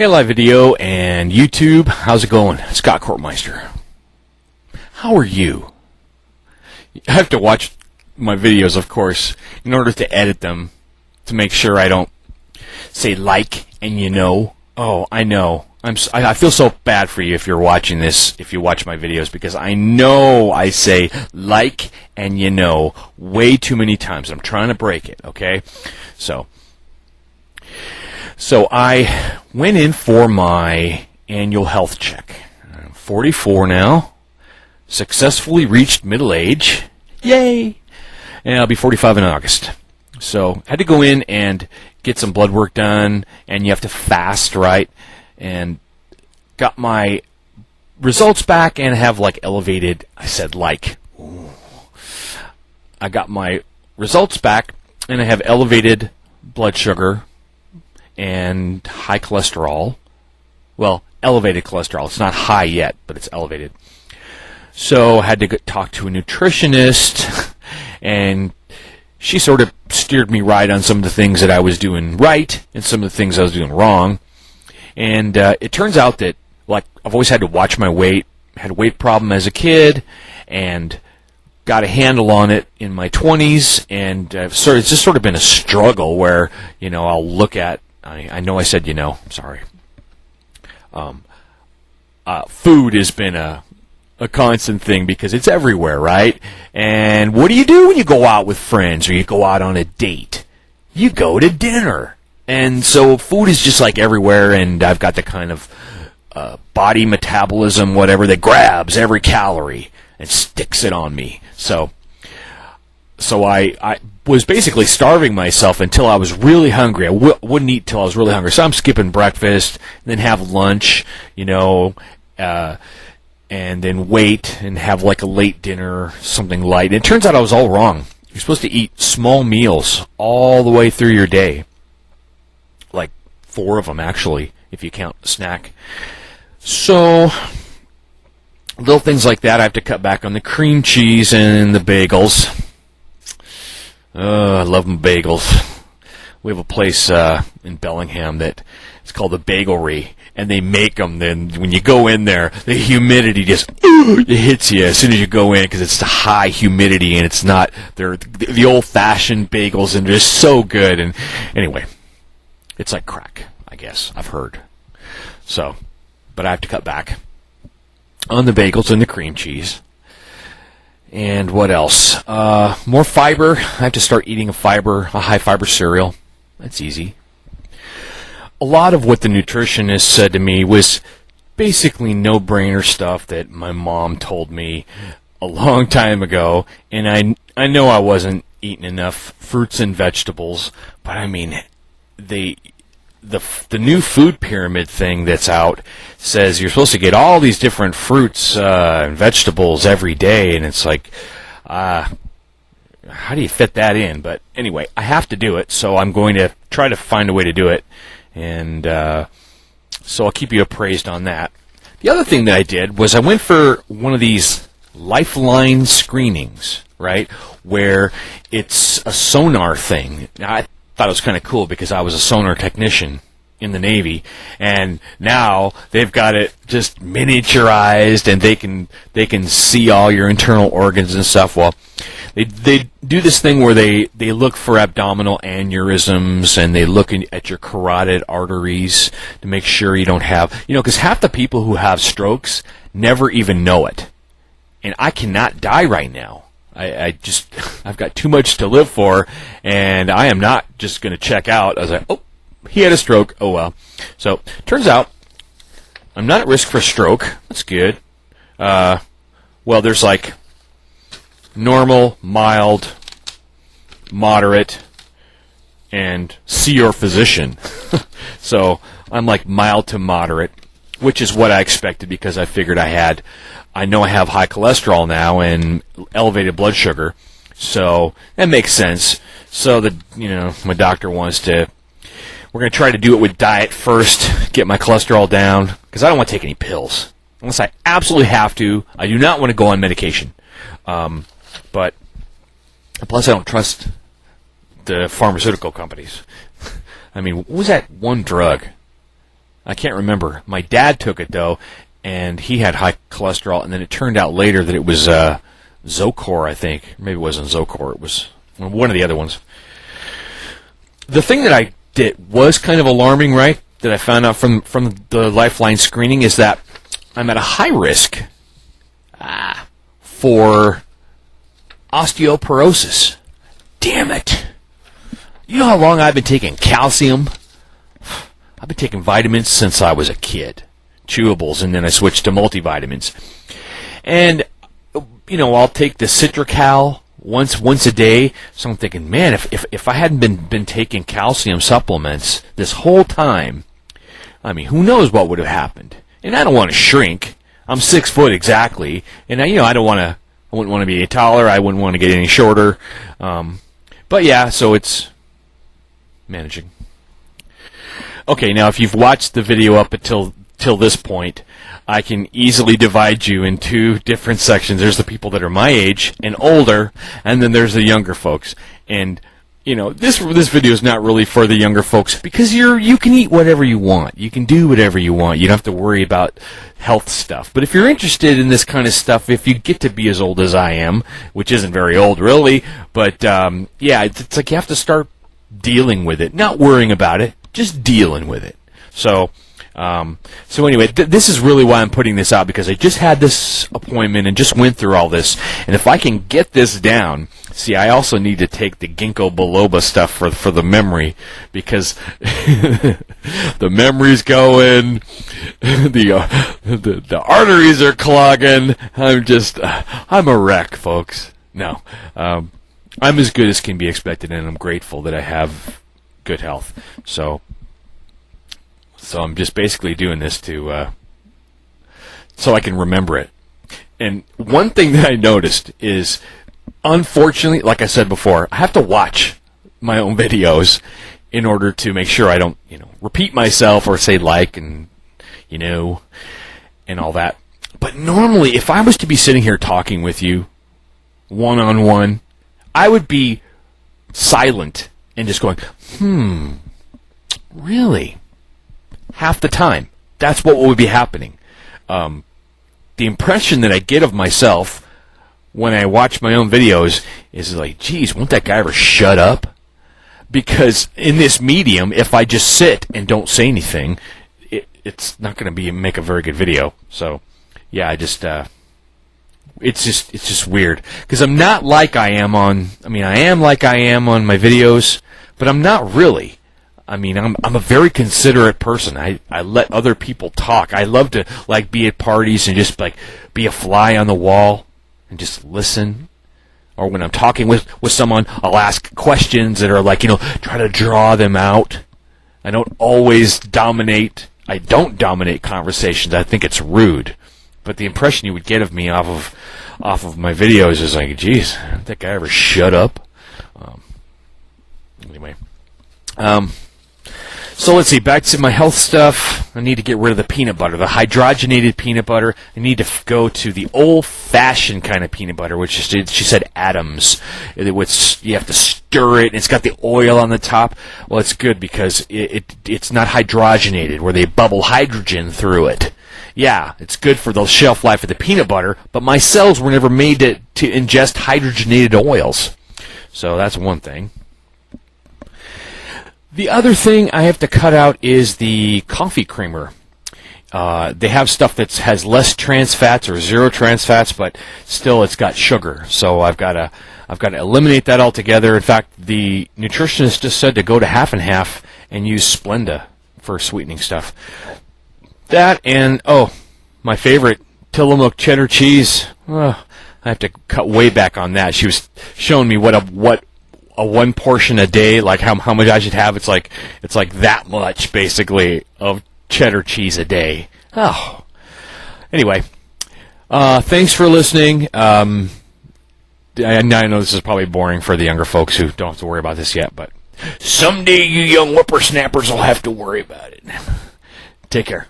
Hey, live video and YouTube. How's it going? Scott Cortmeister. How are you? I have to watch my videos, of course, in order to edit them to make sure I don't say like and you know. Oh, I know. I feel so bad for you if you're watching this, if you watch my videos, because I know I say like and you know way too many times. I'm trying to break it, okay? So I went in for my annual health check. I'm 44 now, successfully reached middle age, yay! And I'll be 45 in August. So I had to go in and get some blood work done, and you have to fast, right? And got my results back and have like elevated, I said like, ooh. I got my results back and I have elevated blood sugar and high cholesterol. Well, elevated cholesterol. It's not high yet, but it's elevated. So I had to talk to a nutritionist, and she sort of steered me right on some of the things that I was doing right and some of the things I was doing wrong. And it turns out that, like, I've always had to watch my weight, had a weight problem as a kid, and got a handle on it in my 20s, and it's just sort of been a struggle where, you know, I'll look at, I know I said, you know, I'm sorry. Food has been a constant thing because it's everywhere, right? And what do you do when you go out with friends or you go out on a date? You go to dinner. And so food is just like everywhere, and I've got the kind of body metabolism, whatever, that grabs every calorie and sticks it on me. So I was basically starving myself until I was really hungry. I wouldn't eat till I was really hungry. So I'm skipping breakfast, and then have lunch, you know, and then wait and have like a late dinner, something light. And it turns out I was all wrong. You're supposed to eat small meals all the way through your day. Like 4 of them, actually, if you count a snack. So little things like that. I have to cut back on the cream cheese and the bagels. I love them bagels. We have a place in Bellingham that it's called the Bagelry, and they make them. Then when you go in there, the humidity just it hits you as soon as you go in because it's the high humidity, and it's not. They're the old-fashioned bagels, and they're just so good. And anyway, it's like crack, I guess. I've heard. So, but I have to cut back on the bagels and the cream cheese. And what else? More fiber. I have to start eating a high-fiber cereal. That's easy. A lot of what the nutritionist said to me was basically no-brainer stuff that my mom told me a long time ago. And I know I wasn't eating enough fruits and vegetables, but I mean, the new food pyramid thing that's out says you're supposed to get all these different fruits and vegetables every day, and it's like, how do you fit that in? But anyway, I have to do it, so I'm going to try to find a way to do it, and so I'll keep you appraised on that. The other thing that I did was I went for one of these Lifeline screenings, right, where it's a sonar thing. Now, I thought it was kind of cool because I was a sonar technician in the Navy, and now they've got it just miniaturized, and they can see all your internal organs and stuff. Well, they do this thing where they look for abdominal aneurysms, and they look at your carotid arteries to make sure you don't have, you know, because half the people who have strokes never even know it. And I cannot die right now. I've got too much to live for, and I am not just going to check out. I was like, oh, he had a stroke. Oh, well. So, turns out, I'm not at risk for stroke. That's good. Well, there's like normal, mild, moderate, and see your physician. So, I'm like mild to moderate, which is what I expected because I figured I know I have high cholesterol now and elevated blood sugar, so that makes sense. So my doctor wants to. We're going to try to do it with diet first, get my cholesterol down, because I don't want to take any pills unless I absolutely have to. I do not want to go on medication, but plus I don't trust the pharmaceutical companies. I mean, what was that one drug I can't remember. My dad took it, though, and he had high cholesterol, and then it turned out later that it was Zocor, I think. Maybe it wasn't Zocor. It was one of the other ones. The thing that I did was kind of alarming, right, that I found out from the Lifeline screening is that I'm at a high risk for osteoporosis. Damn it. You know how long I've been taking calcium? I've been taking vitamins since I was a kid. Chewables, and then I switched to multivitamins. And, you know, I'll take the Citracal once a day. So I'm thinking, man, if I hadn't been taking calcium supplements this whole time, I mean, who knows what would have happened? And I don't want to shrink. I'm 6 foot exactly, and I wouldn't want to be any taller. I wouldn't want to get any shorter. But yeah, so it's managing. Okay, now if you've watched the video up until this point, I can easily divide you in two different sections. There's the people that are my age and older, and then there's the younger folks. And you know, this video is not really for the younger folks because you can eat whatever you want. You can do whatever you want. You don't have to worry about health stuff. But if you're interested in this kind of stuff, if you get to be as old as I am, which isn't very old really, but yeah, it's like you have to start dealing with it, not worrying about it, just dealing with it. So anyway, this is really why I'm putting this out, because I just had this appointment and just went through all this. And if I can get this down, see, I also need to take the ginkgo biloba stuff for the memory, because the memory's going, the arteries are clogging. I'm a wreck, folks. No, I'm as good as can be expected, and I'm grateful that I have good health. So I'm just basically doing this so I can remember it. And one thing that I noticed is, unfortunately, like I said before, I have to watch my own videos in order to make sure I don't, repeat myself or say like and, and all that. But normally, if I was to be sitting here talking with you one-on-one, I would be silent and just going, really? Half the time. That's what would be happening. The impression that I get of myself when I watch my own videos is like, geez, won't that guy ever shut up? Because in this medium, if I just sit and don't say anything, it's not going to make a very good video. So, yeah, it's just weird. Because I'm not like I am I am like I am on my videos, but I'm not really. I'm a very considerate person. I let other people talk. I love to be at parties and just be a fly on the wall and just listen. Or when I'm talking with someone, I'll ask questions that are try to draw them out. I don't always dominate. I don't dominate conversations. I think it's rude. But the impression you would get of me off of my videos is like, geez, did that guy ever shut up? Anyway. So let's see, back to my health stuff. I need to get rid of the peanut butter, the hydrogenated peanut butter. I need to go to the old-fashioned kind of peanut butter, which is, she said, Adams. You have to stir it, and it's got the oil on the top. Well, it's good because it's not hydrogenated, where they bubble hydrogen through it. Yeah, it's good for the shelf life of the peanut butter, but my cells were never made to ingest hydrogenated oils. So that's one thing. The other thing I have to cut out is the coffee creamer. They have stuff that has less trans fats or zero trans fats, but still it's got sugar. So I've got to eliminate that altogether. In fact, the nutritionist just said to go to half and half and use Splenda for sweetening stuff. That and my favorite, Tillamook cheddar cheese. I have to cut way back on that. She was showing me what a one portion a day, how much I should have. It's like that much basically of cheddar cheese a day. Oh, anyway, thanks for listening. I know this is probably boring for the younger folks who don't have to worry about this yet, but someday you young whippersnappers will have to worry about it. Take care.